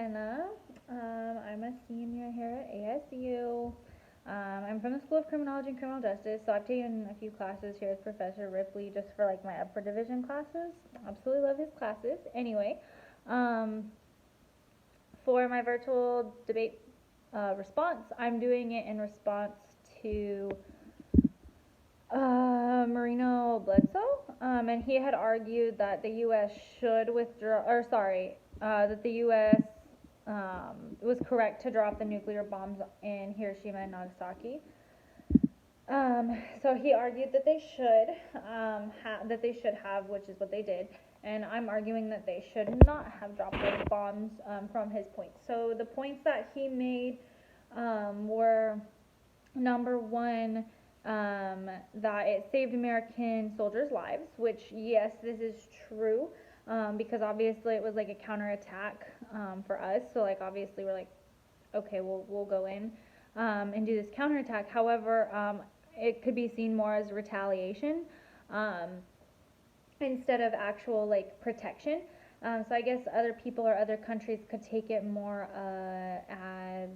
Hannah. I'm a senior here at ASU. I'm from the School of Criminology and Criminal Justice, so I've taken a few classes here with Professor Ripley just for like my upper division classes. Absolutely love his classes. Anyway, um, for my virtual debate response, I'm doing it in response to Marino Bledsoe, and he had argued that the U.S. should withdraw, or sorry, that the U.S. Was correct to drop the nuclear bombs in Hiroshima and Nagasaki. So he argued that they should have, which is what they did, and I'm arguing that they should not have dropped those bombs from his points. So the points that he made were number one, that it saved American soldiers' lives, which, yes, this is true, because obviously it was like a counterattack for us. So, like, obviously we're like, okay, we'll go in and do this counterattack. However, it could be seen more as retaliation um, instead of actual, like, protection. So I guess other people or other countries could take it more as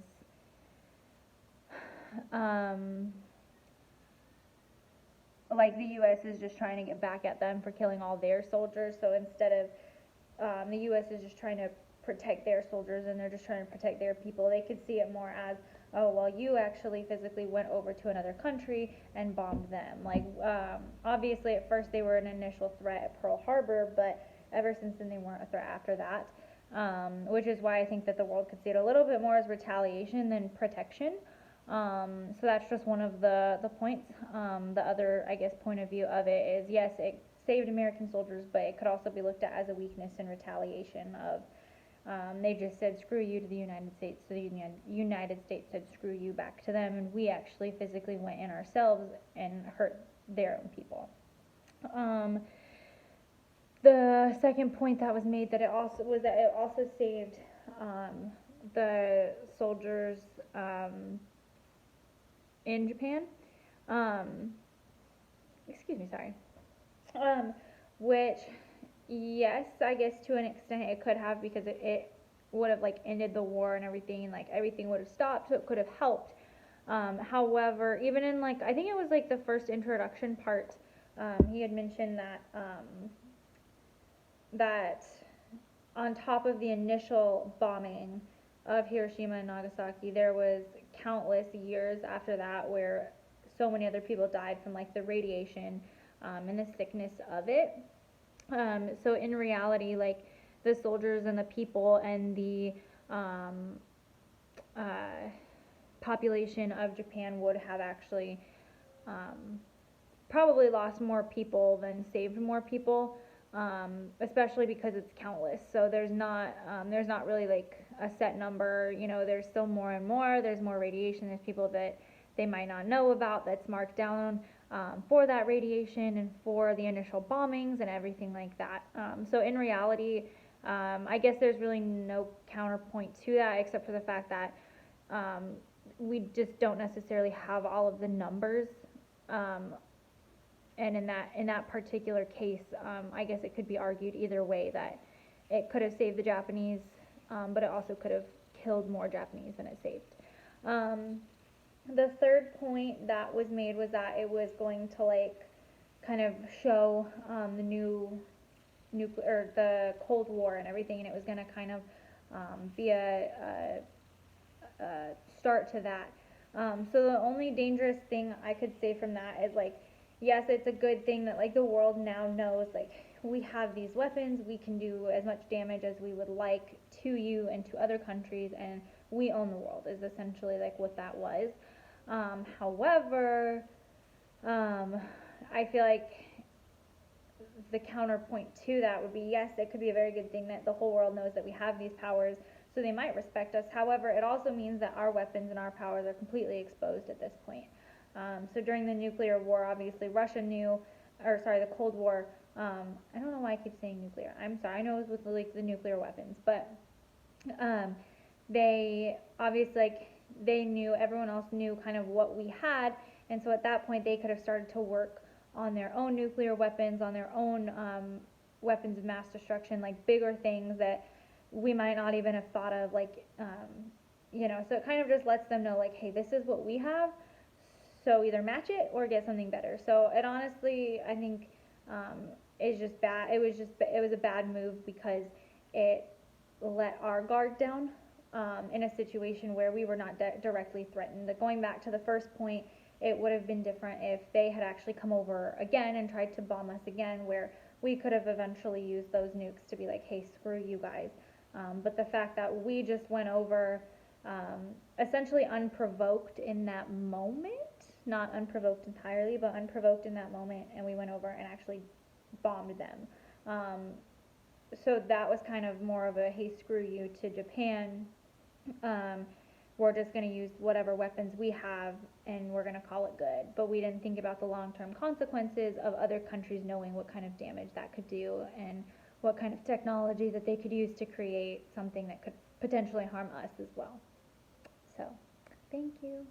like the U.S. is just trying to get back at them for killing all their soldiers. So instead of the U.S. is just trying to protect their soldiers and they're just trying to protect their people, they could see it more as, oh, well, you actually physically went over to another country and bombed them. Like, obviously at first they were an initial threat at Pearl Harbor, but ever since then they weren't a threat after that, which is why I think that the world could see it a little bit more as retaliation than protection. So that's just one of the points. The other, I guess, point of view of it is, yes, it saved American soldiers, but it could also be looked at as a weakness and retaliation of, they just said screw you to the United States, so the United States said screw you back to them, and we actually physically went in ourselves and hurt their own people. The second point that was made that it also saved the soldiers in Japan. Excuse me, sorry. Which, yes, I guess to an extent it could have, because it would have like ended the war and everything, and like everything would have stopped, so it could have helped. However, even in like, I think it was like the first introduction part, he had mentioned that on top of the initial bombing of Hiroshima and Nagasaki, there was countless years after that where so many other people died from like the radiation and the sickness of it. So in reality, like the soldiers and the people and the population of Japan would have actually probably lost more people than saved more people, especially because it's countless. So there's not really like a set number. You know, there's still more and more. There's more radiation. There's people that they might not know about that's marked down for that radiation and for the initial bombings and everything like that. So in reality, I guess there's really no counterpoint to that except for the fact that we just don't necessarily have all of the numbers. And in that particular case, I guess it could be argued either way, that it could have saved the Japanese, but it also could have killed more Japanese than it saved. The third point that was made was that it was going to like kind of show the Cold War and everything, and it was going to kind of be a start to that. So the only dangerous thing I could say from that is like, yes, it's a good thing that like the world now knows like we have these weapons, we can do as much damage as we would like to you and to other countries, and we own the world is essentially like what that was. However, I feel like the counterpoint to that would be, yes, it could be a very good thing that the whole world knows that we have these powers, so they might respect us. However, it also means that our weapons and our powers are completely exposed at this point. So during the nuclear war, obviously Russia knew, the Cold War, I don't know why I keep saying nuclear. I'm sorry, I know it was with like the nuclear weapons, but they obviously like they knew, everyone else knew kind of what we had, and so at that point they could have started to work on their own nuclear weapons, on their own weapons of mass destruction, like bigger things that we might not even have thought of, like, so it kind of just lets them know, like, hey, this is what we have, so either match it or get something better. So it honestly, I think, is just bad. It was a bad move because it let our guard down, in a situation where we were not directly threatened. Going back to the first point, it would have been different if they had actually come over again and tried to bomb us again, where we could have eventually used those nukes to be like, hey, screw you guys. But the fact that we just went over, essentially unprovoked in that moment, not unprovoked entirely, but unprovoked in that moment, and we went over and actually bombed them. So that was kind of more of a, hey, screw you to Japan. Um, we're just going to use whatever weapons we have and we're going to call it good. But we didn't think about the long-term consequences of other countries knowing what kind of damage that could do and what kind of technology that they could use to create something that could potentially harm us as well. So, thank you.